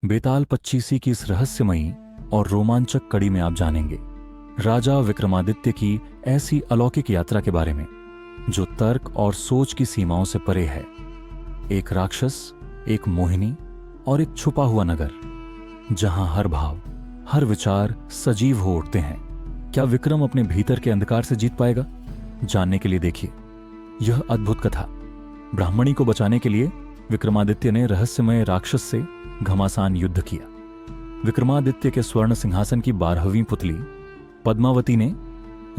बेताल पच्चीसी की इस रहस्यमयी और रोमांचक कड़ी में आप जानेंगे राजा विक्रमादित्य की ऐसी अलौकिक यात्रा के बारे में जो तर्क और सोच की सीमाओं से परे है। एक राक्षस, एक मोहिनी और एक छुपा हुआ नगर जहां हर भाव, हर विचार सजीव हो उठते हैं। क्या विक्रम अपने भीतर के अंधकार से जीत पाएगा? जानने के लिए देखिए यह अद्भुत कथा। ब्राह्मणी को बचाने के लिए विक्रमादित्य ने रहस्यमय राक्षस से घमासान युद्ध किया। विक्रमादित्य के स्वर्ण सिंहासन की 12वीं पुतली पद्मावती ने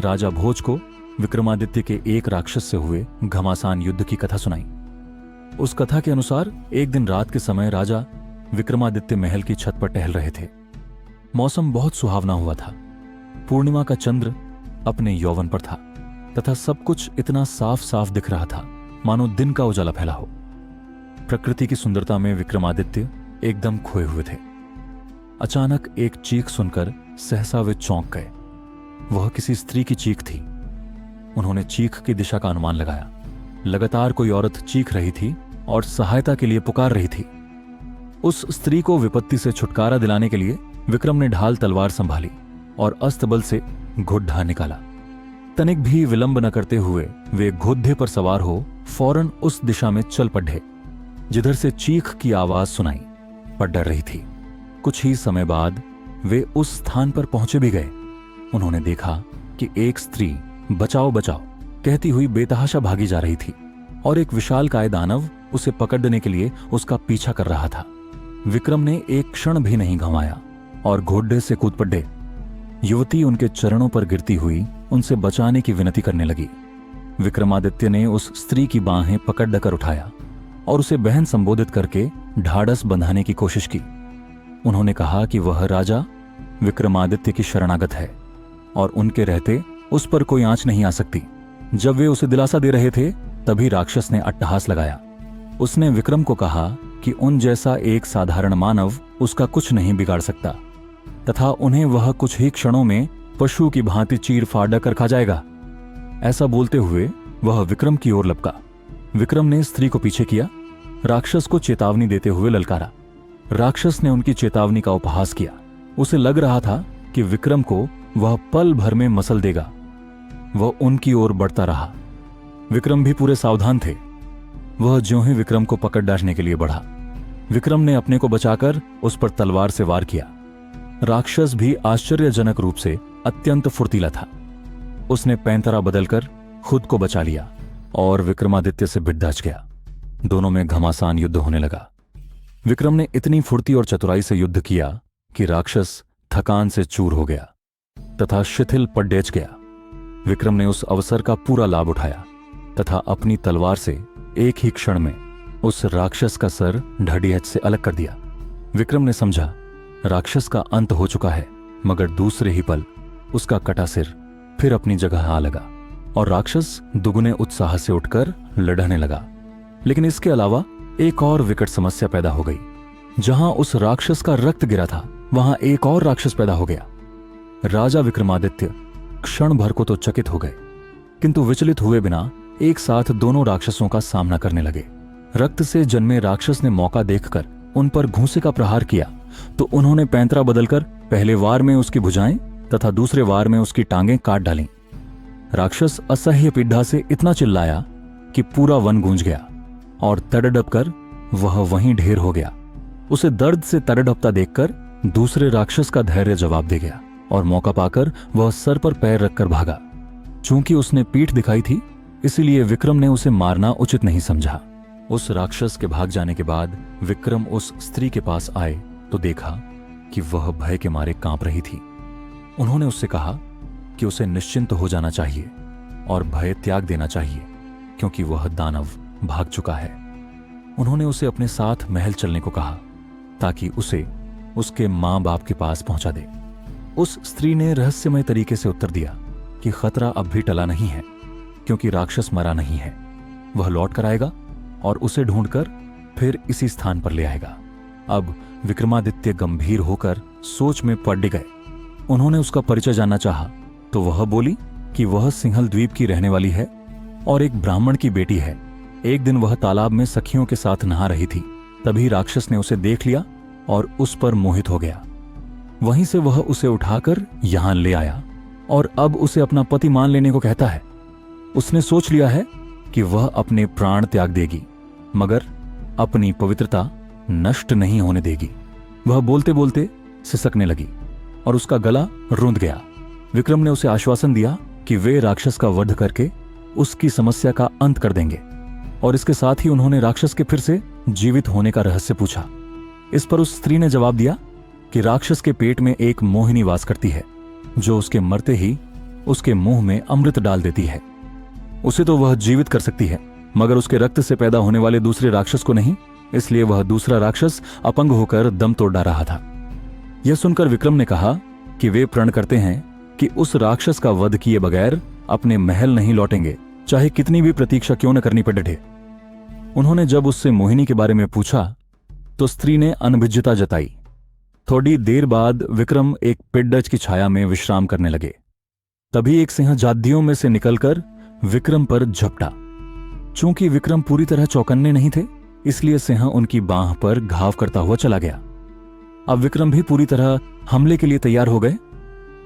राजा भोज को विक्रमादित्य के एक राक्षस से हुए घमासान युद्ध की कथा सुनाई। उस कथा के अनुसार एक दिन रात के समय राजा विक्रमादित्य महल की छत पर टहल रहे थे। मौसम बहुत सुहावना हुआ था। पूर्णिमा का चंद्र अपने यौवन पर था तथा सब कुछ इतना साफ साफ दिख रहा था मानो दिन का उजाला फैला हो। प्रकृति की सुंदरता में विक्रमादित्य एकदम खोए हुए थे। अचानक एक चीख सुनकर सहसा वे चौंक गए। वह किसी स्त्री की चीख थी। उन्होंने चीख की दिशा का अनुमान लगाया। लगातार कोई औरत चीख रही थी और सहायता के लिए पुकार रही थी। उस स्त्री को विपत्ति से छुटकारा दिलाने के लिए विक्रम ने ढाल तलवार संभाली और अस्तबल से घुड्डा निकाला। तनिक भी विलंब न करते हुए वे घोड़े पर सवार हो फौरन उस दिशा में चल पड़े जिधर से चीख की आवाज सुनाई पर डर रही थी। कुछ ही समय बाद वे उस स्थान पर पहुंचे भी गए। उन्होंने देखा कि एक स्त्री बचाओ बचाओ कहती हुई बेतहाशा भागी जा रही थी और एक विशालकाय दानव उसे पकड़ने के लिए उसका पीछा कर रहा था। विक्रम ने एक क्षण भी नहीं गंवाया और घोड़े से कूद पड़े। युवती उनके चरणों पर गिरती हुई उनसे बचाने की विनती करने लगी। विक्रमादित्य ने उस स्त्री की बाहें पकड़ उठाया और उसे बहन संबोधित करके ढाढ़स बंधाने की कोशिश की। उन्होंने कहा कि वह राजा विक्रमादित्य की शरणागत है और उनके रहते उस पर कोई आंच नहीं आ सकती। जब वे उसे दिलासा दे रहे थे तभी राक्षस ने अट्टहास लगाया। उसने विक्रम को कहा कि उन जैसा एक साधारण मानव उसका कुछ नहीं बिगाड़ सकता तथा उन्हें वह कुछ ही क्षणों में पशु की भांति चीर फाड़ कर खा जाएगा। ऐसा बोलते हुए वह विक्रम की ओर लपका। विक्रम ने स्त्री को पीछे किया, राक्षस को चेतावनी देते हुए ललकारा। राक्षस ने उनकी चेतावनी का उपहास किया। उसे लग रहा था कि विक्रम को वह पल भर में मसल देगा। वह उनकी ओर बढ़ता रहा। विक्रम भी पूरे सावधान थे। वह ज्यों ही विक्रम को पकड़ डालने के लिए बढ़ा, विक्रम ने अपने को बचाकर उस पर तलवार से वार किया। राक्षस भी आश्चर्यजनक रूप से अत्यंत फुर्तीला था। उसने पैंतरा बदलकर खुद को बचा लिया और विक्रमादित्य से भिड़ गया। दोनों में घमासान युद्ध होने लगा। विक्रम ने इतनी फुर्ती और चतुराई से युद्ध किया कि राक्षस थकान से चूर हो गया तथा शिथिल पडेच गया। विक्रम ने उस अवसर का पूरा लाभ उठाया तथा अपनी तलवार से एक ही क्षण में उस राक्षस का सर ढड़ियच से अलग कर दिया। विक्रम ने समझा राक्षस का अंत हो चुका है, मगर दूसरे ही पल उसका कटा सिर फिर अपनी जगह आ लगा और राक्षस दुगने उत्साह से उठकर लड़ने लगा। लेकिन इसके अलावा एक और विकट समस्या पैदा हो गई। जहां उस राक्षस का रक्त गिरा था वहां एक और राक्षस पैदा हो गया। राजा विक्रमादित्य क्षण भर को तो चकित हो गए, किंतु विचलित हुए बिना एक साथ दोनों राक्षसों का सामना करने लगे। रक्त से जन्मे राक्षस ने मौका देखकर उन पर घूंसे का प्रहार किया तो उन्होंने पैंतरा बदलकर पहले वार में उसकी भुजाएं तथा दूसरे वार में उसकी टांगें काट डालीं। राक्षस असह्य पीड़ा से इतना चिल्लाया कि पूरा वन गूंज गया और तड़डप कर वह वहीं ढेर हो गया। उसे दर्द से तड़डपता देखकर दूसरे राक्षस का धैर्य जवाब दे गया और मौका पाकर वह सर पर पैर रखकर भागा। चूंकि उसने पीठ दिखाई थी इसीलिए विक्रम ने उसे मारना उचित नहीं समझा। उस राक्षस के भाग जाने के बाद विक्रम उस स्त्री के पास आए तो देखा कि वह भय के मारे कांप रही थी। उन्होंने उससे कहा कि उसे निश्चिंत हो जाना चाहिए और भय त्याग देना चाहिए क्योंकि वह दानव भाग चुका है। उन्होंने उसे अपने साथ महल चलने को कहा ताकि उसे उसके मां बाप के पास पहुंचा दे। उस स्त्री ने रहस्यमय तरीके से उत्तर दिया कि खतरा अब भी टला नहीं है क्योंकि राक्षस मरा नहीं है। वह लौट कर आएगा और उसे ढूंढकर फिर इसी स्थान पर ले आएगा। अब विक्रमादित्य गंभीर होकर सोच में पड़ गए। उन्होंने उसका परिचय जानना चाहा तो वह बोली कि वह सिंहल द्वीप की रहने वाली है और एक ब्राह्मण की बेटी है। एक दिन वह तालाब में सखियों के साथ नहा रही थी। तभी राक्षस ने उसे देख लिया और उस पर मोहित हो गया। वहीं से वह उसे उठाकर यहां ले आया और अब उसे अपना पति मान लेने को कहता है। उसने सोच लिया है कि वह अपने प्राण त्याग देगी, मगर अपनी पवित्रता नष्ट नहीं होने देगी। वह बोलते बोलते सिसकने लगी और उसका गला रूंध गया। विक्रम ने उसे आश्वासन दिया कि वे राक्षस का वध करके उसकी समस्या का अंत कर देंगे, और इसके साथ ही उन्होंने राक्षस के फिर से जीवित होने का रहस्य पूछा। इस पर उस स्त्री ने जवाब दिया कि राक्षस के पेट में एक मोहिनी वास करती है, जो उसके मरते ही उसके मुंह में अमृत डाल देती है। उसे तो वह जीवित कर सकती है, मगर उसके रक्त से पैदा होने वाले दूसरे राक्षस को नहीं। इसलिए वह दूसरा राक्षस अपंग होकर दम तोड़ डाल रहा था। यह सुनकर विक्रम ने कहा कि वे प्रण करते हैं कि उस राक्षस का वध किए बगैर अपने महल नहीं लौटेंगे, चाहे कितनी भी प्रतीक्षा क्यों न करनी पड़े। उन्होंने जब उससे मोहिनी के बारे में पूछा तो स्त्री ने अनभिज्ञता जताई। थोड़ी देर बाद विक्रम एक पिड्डज की छाया में विश्राम करने लगे। तभी एक सिंह जाद्दियों में से निकलकर विक्रम पर झपटा। चूंकि विक्रम पूरी तरह चौकन्ने नहीं थे, इसलिए सिंह उनकी बांह पर घाव करता हुआ चला गया। अब विक्रम भी पूरी तरह हमले के लिए तैयार हो गए।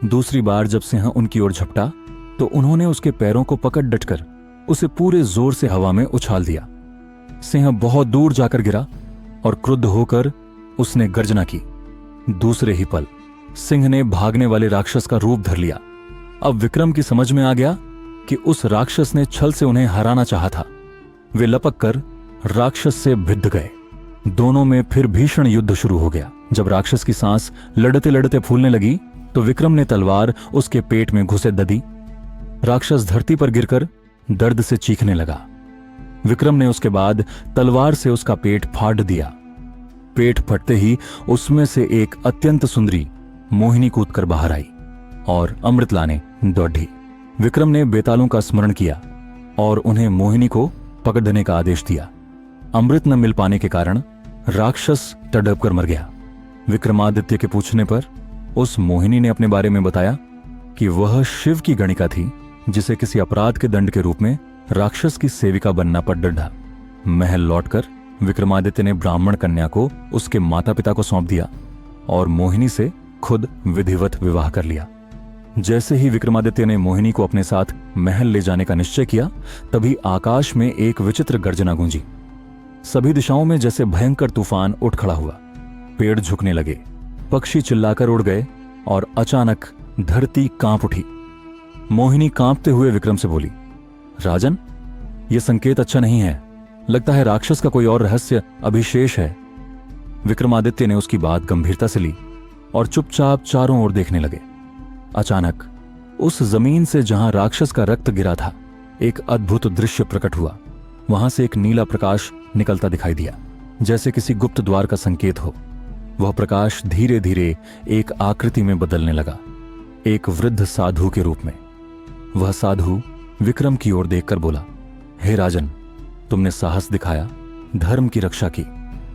दूसरी बार जब सिंह उनकी ओर झपटा तो उन्होंने उसके पैरों को पकड़ डटकर उसे पूरे जोर से हवा में उछाल दिया। सिंह बहुत दूर जाकर गिरा और क्रुद्ध होकर उसने गर्जना की। दूसरे ही पल सिंह ने भागने वाले राक्षस का रूप धर लिया। अब विक्रम की समझ में आ गया कि उस राक्षस ने छल से उन्हें हराना चाहा था। वे लपक कर राक्षस से भिड़ गए। दोनों में फिर भीषण युद्ध शुरू हो गया। जब राक्षस की सांस लड़ते लड़ते फूलने लगी तो विक्रम ने तलवार उसके पेट में घुसे ददी। राक्षस धरती पर गिरकर दर्द से चीखने लगा। विक्रम ने उसके बाद तलवार से उसका पेट फाड़ दिया। पेट फटते ही उसमें से एक अत्यंत सुंदरी मोहिनी कूदकर बाहर आई और अमृत लाने दौड़ी। विक्रम ने बेतालों का स्मरण किया और उन्हें मोहिनी को पकड़ने का आदेश दिया। अमृत न मिल पाने के कारण राक्षस तड़प कर मर गया। विक्रमादित्य के पूछने पर उस मोहिनी ने अपने बारे में बताया कि वह शिव की गणिका थी, जिसे किसी अपराध के दंड के रूप में राक्षस की सेविका बनना पड़ डढ़ा। महल लौटकर विक्रमादित्य ने ब्राह्मण कन्या को उसके माता पिता को सौंप दिया और मोहिनी से खुद विधिवत विवाह कर लिया। जैसे ही विक्रमादित्य ने मोहिनी को अपने साथ महल ले जाने का निश्चय किया, तभी आकाश में एक विचित्र गर्जना गूंजी। सभी दिशाओं में जैसे भयंकर तूफान उठ खड़ा हुआ। पेड़ झुकने लगे, पक्षी चिल्लाकर उड़ गए और अचानक धरती कांप उठी। मोहिनी कांपते हुए विक्रम से बोली, राजन, यह संकेत अच्छा नहीं है। लगता है राक्षस का कोई और रहस्य अभिशेष है। विक्रमादित्य ने उसकी बात गंभीरता से ली और चुपचाप चारों ओर देखने लगे। अचानक उस जमीन से जहां राक्षस का रक्त गिरा था, एक अद्भुत दृश्य प्रकट हुआ। वहां से एक नीला प्रकाश निकलता दिखाई दिया, जैसे किसी गुप्त द्वार का संकेत हो। वह प्रकाश धीरे धीरे एक आकृति में बदलने लगा, एक वृद्ध साधु के रूप में। वह साधु विक्रम की ओर देखकर बोला, हे राजन, तुमने साहस दिखाया, धर्म की रक्षा की,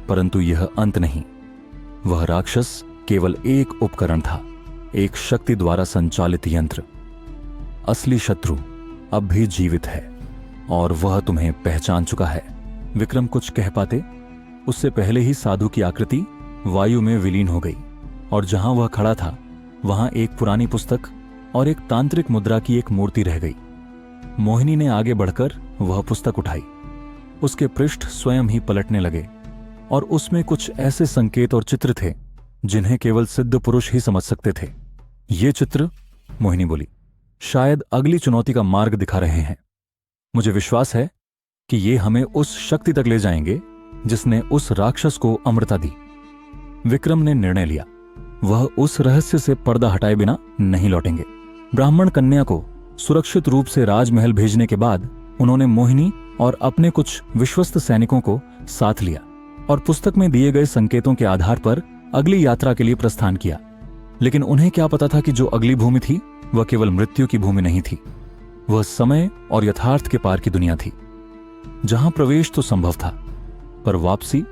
परंतु यह अंत नहीं। वह राक्षस केवल एक उपकरण था, एक शक्ति द्वारा संचालित यंत्र। असली शत्रु अब भी जीवित है और वह तुम्हें पहचान चुका है। विक्रम कुछ कह पाते, उससे पहले ही साधु की आकृति वायु में विलीन हो गई और जहां वह खड़ा था वहां एक पुरानी पुस्तक और एक तांत्रिक मुद्रा की एक मूर्ति रह गई। मोहिनी ने आगे बढ़कर वह पुस्तक उठाई। उसके पृष्ठ स्वयं ही पलटने लगे और उसमें कुछ ऐसे संकेत और चित्र थे जिन्हें केवल सिद्ध पुरुष ही समझ सकते थे। ये चित्र, मोहिनी बोली, शायद अगली चुनौती का मार्ग दिखा रहे हैं। मुझे विश्वास है कि ये हमें उस शक्ति तक ले जाएंगे जिसने उस राक्षस को अमृता दी। विक्रम ने निर्णय लिया, वह उस रहस्य से पर्दा हटाए बिना नहीं लौटेंगे। ब्राह्मण कन्या को सुरक्षित रूप से राजमहल भेजने के बाद उन्होंने मोहिनी और अपने कुछ विश्वस्त सैनिकों को साथ लिया और पुस्तक में दिए गए संकेतों के आधार पर अगली यात्रा के लिए प्रस्थान किया। लेकिन उन्हें क्या पता था कि जो अगली भूमि थी वह केवल मृत्यु की भूमि नहीं थी। वह समय और यथार्थ के पार की दुनिया थी, जहां प्रवेश तो संभव था पर वापसी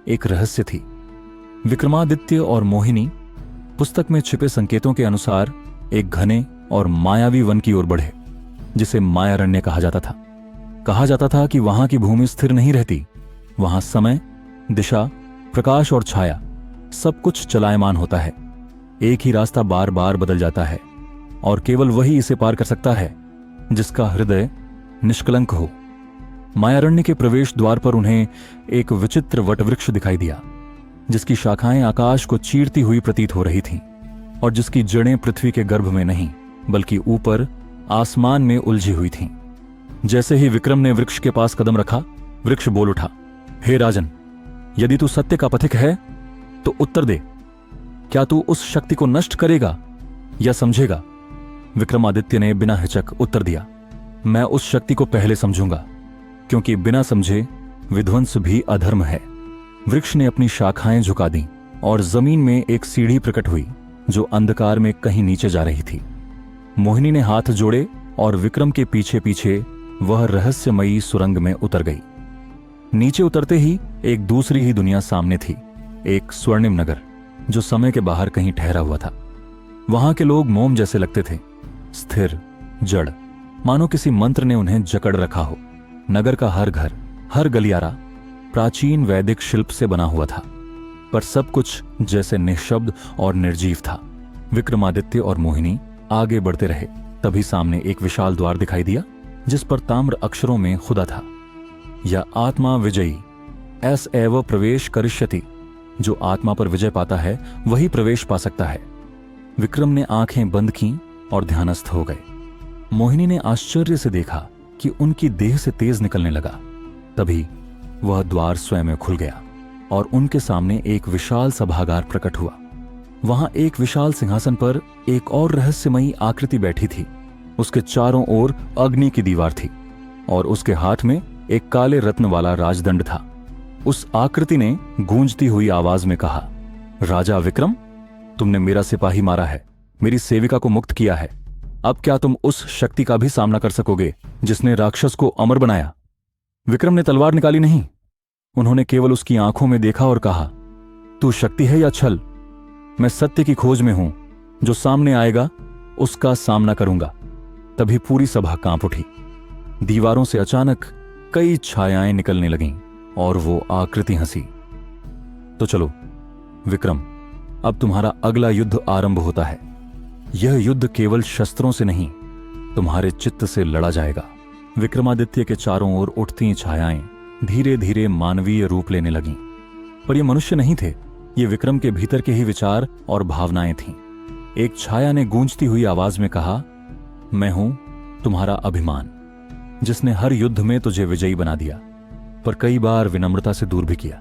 एक रहस्य थी। विक्रमादित्य और मोहिनी पुस्तक में छिपे संकेतों के अनुसार एक घने और मायावी वन की ओर बढ़े, जिसे मायारण्य कहा जाता था। कहा जाता था कि वहां की भूमि स्थिर नहीं रहती, वहां समय, दिशा, प्रकाश और छाया सब कुछ चलायमान होता है। एक ही रास्ता बार बार बदल जाता है और केवल वही इसे पार कर सकता है जिसका हृदय निष्कलंक हो। मायारण्य के प्रवेश द्वार पर उन्हें एक विचित्र वटवृक्ष दिखाई दिया, जिसकी शाखाएं आकाश को चीरती हुई प्रतीत हो रही थीं और जिसकी जड़ें पृथ्वी के गर्भ में नहीं बल्कि ऊपर आसमान में उलझी हुई थीं। जैसे ही विक्रम ने वृक्ष के पास कदम रखा, वृक्ष बोल उठा, हे राजन, यदि तू सत्य का पथिक है तो उत्तर दे। क्या तू उस शक्ति को नष्ट करेगा या समझेगा? विक्रमादित्य ने बिना हिचक उत्तर दिया, मैं उस शक्ति को पहले समझूंगा, क्योंकि बिना समझे विध्वंस भी अधर्म है। वृक्ष ने अपनी शाखाएं झुका दी और जमीन में एक सीढ़ी प्रकट हुई जो अंधकार में कहीं नीचे जा रही थी। मोहिनी ने हाथ जोड़े और विक्रम के पीछे पीछे वह रहस्यमयी सुरंग में उतर गई। नीचे उतरते ही एक दूसरी ही दुनिया सामने थी, एक स्वर्णिम नगर जो समय के बाहर कहीं ठहरा हुआ था। वहां के लोग मोम जैसे लगते थे, स्थिर, जड़, मानो किसी मंत्र ने उन्हें जकड़ रखा हो। नगर का हर घर, हर गलियारा प्राचीन वैदिक शिल्प से बना हुआ था, पर सब कुछ जैसे निःशब्द और निर्जीव था। विक्रमादित्य और मोहिनी आगे बढ़ते रहे, तभी सामने एक विशाल द्वार दिखाई दिया जिस पर ताम्र अक्षरों में खुदा था, या आत्मा विजयी एस एव प्रवेश करिष्यति। जो आत्मा पर विजय पाता है वही प्रवेश पा सकता है। विक्रम ने आंखें बंद की और ध्यानस्थ हो गए। मोहिनी ने आश्चर्य से देखा कि उनकी देह से तेज निकलने लगा। तभी वह द्वार स्वयं खुल गया और उनके सामने एक विशाल सभागार प्रकट हुआ। वहां एक विशाल सिंहासन पर एक और रहस्यमयी आकृति बैठी थी। उसके चारों ओर अग्नि की दीवार थी और उसके हाथ में एक काले रत्न वाला राजदंड था। उस आकृति ने गूंजती हुई आवाज में कहा, राजा विक्रम, तुमने मेरा सिपाही मारा है, मेरी सेविका को मुक्त किया है। अब क्या तुम उस शक्ति का भी सामना कर सकोगे जिसने राक्षस को अमर बनाया? विक्रम ने तलवार निकाली नहीं, उन्होंने केवल उसकी आंखों में देखा और कहा, तू शक्ति है या छल? मैं सत्य की खोज में हूं, जो सामने आएगा उसका सामना करूंगा। तभी पूरी सभा कांप उठी। दीवारों से अचानक कई छायाएं निकलने लगीं और वो आकृति हंसी। तो चलो विक्रम, अब तुम्हारा अगला युद्ध आरंभ होता है। यह युद्ध केवल शस्त्रों से नहीं, तुम्हारे चित्त से लड़ा जाएगा। विक्रमादित्य के चारों ओर उठती छायाएं धीरे धीरे मानवीय रूप लेने लगीं, पर ये मनुष्य नहीं थे, ये विक्रम के भीतर के ही विचार और भावनाएं थीं। एक छाया ने गूंजती हुई आवाज में कहा, मैं हूं तुम्हारा अभिमान, जिसने हर युद्ध में तुझे विजयी बना दिया, पर कई बार विनम्रता से दूर भी किया।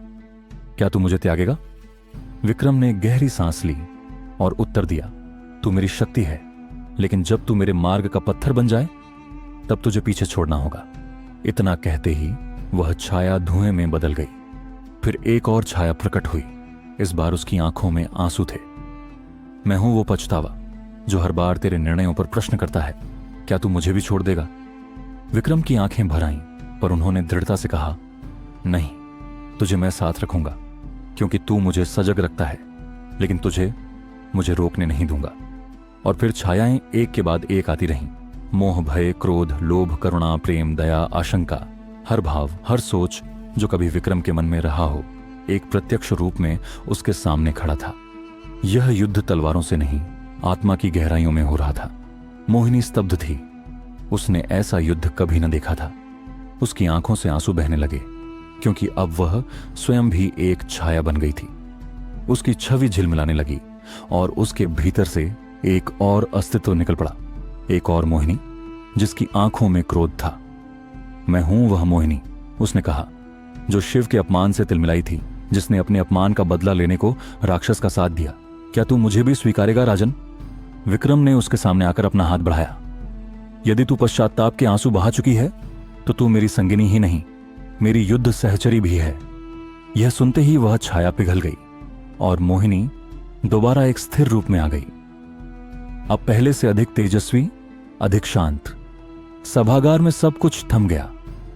क्या तू मुझे त्यागेगा? विक्रम ने गहरी सांस ली और उत्तर दिया, तू मेरी शक्ति है, लेकिन जब तू मेरे मार्ग का पत्थर बन जाए तब तुझे पीछे छोड़ना होगा। इतना कहते ही वह छाया धुएं में बदल गई। फिर एक और छाया प्रकट हुई। इस बार उसकी आंखों में आंसू थे। मैं हूं वो पछतावा जो हर बार तेरे निर्णयों पर प्रश्न करता है, क्या तू मुझे भी छोड़ देगा? विक्रम की आंखें भर आईं, पर उन्होंने दृढ़ता से कहा, नहीं, तुझे मैं साथ रखूंगा, क्योंकि तू मुझे सजग रखता है, लेकिन तुझे मुझे रोकने नहीं दूंगा। और फिर छायाएं एक के बाद एक आती रहीं। मोह, भय, क्रोध, लोभ, करुणा, प्रेम, दया, आशंका, हर भाव, हर सोच जो कभी विक्रम के मन में रहा हो, एक प्रत्यक्ष रूप में उसके सामने खड़ा था। यह युद्ध तलवारों से नहीं, आत्मा की गहराइयों में हो रहा था। मोहिनी स्तब्ध थी। उसने ऐसा युद्ध कभी न देखा था। उसकी आंखों से आंसू बहने लगे, क्योंकि अब वह स्वयं भी एक छाया बन गई थी। उसकी छवि झिलमिलाने लगी और उसके भीतर से एक और अस्तित्व निकल पड़ा, एक और मोहिनी जिसकी आंखों में क्रोध था। मैं हूं वह मोहिनी, उसने कहा, जो शिव के अपमान से तिलमिलाई थी, जिसने अपने अपमान का बदला लेने को राक्षस का साथ दिया। क्या तू मुझे भी स्वीकारेगा राजन? विक्रम ने उसके सामने आकर अपना हाथ बढ़ाया। यदि तू पश्चाताप के आंसू बहा चुकी है तो तू मेरी संगिनी ही नहीं, मेरी युद्ध सहचरी भी है। यह सुनते ही वह छाया पिघल गई और मोहिनी दोबारा एक स्थिर रूप में आ गई, अब पहले से अधिक तेजस्वी, अधिक शांत। सभागार में सब कुछ थम गया।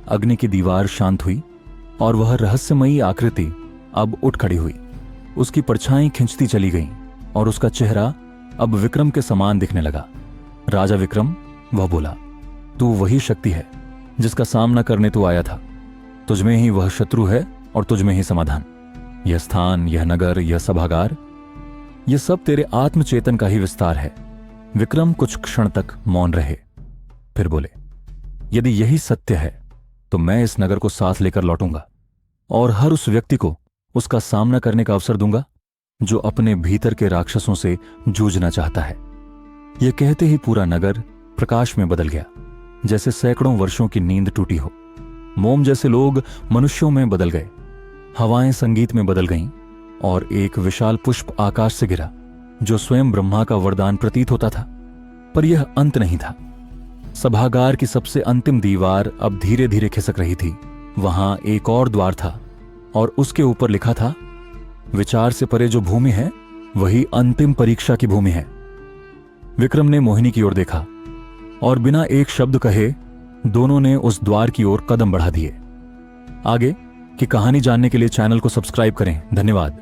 अग्नि की दीवार शांत हुई और वह रहस्यमयी आकृति अब उठ खड़ी हुई। उसकी परछाई खिंचती चली गईं और उसका चेहरा अब विक्रम के समान दिखने लगा। राजा विक्रम, वह बोला, तू वही शक्ति है जिसका सामना करने तू आया था। तुझमें ही वह शत्रु है और तुझमें ही समाधान। यह स्थान, यह नगर, यह सभागार, यह सब तेरे आत्मचेतन का ही विस्तार है। विक्रम कुछ क्षण तक मौन रहे, फिर बोले, यदि यही सत्य है तो मैं इस नगर को साथ लेकर लौटूंगा और हर उस व्यक्ति को उसका सामना करने का अवसर दूंगा जो अपने भीतर के राक्षसों से जूझना चाहता है। यह कहते ही पूरा नगर प्रकाश में बदल गया, जैसे सैकड़ों वर्षों की नींद टूटी हो। मोम जैसे लोग मनुष्यों में बदल गए, हवाएं संगीत में बदल गईं और एक विशाल पुष्प आकाश से गिरा जो स्वयं ब्रह्मा का वरदान प्रतीत होता था। पर यह अंत नहीं था। सभागार की सबसे अंतिम दीवार अब धीरे धीरे खिसक रही थी। वहां एक और द्वार था और उसके ऊपर लिखा था, विचार से परे जो भूमि है वही अंतिम परीक्षा की भूमि है। विक्रम ने मोहिनी की ओर देखा और बिना एक शब्द कहे दोनों ने उस द्वार की ओर कदम बढ़ा दिए। आगे की कहानी जानने के लिए चैनल को सब्सक्राइब करें। धन्यवाद।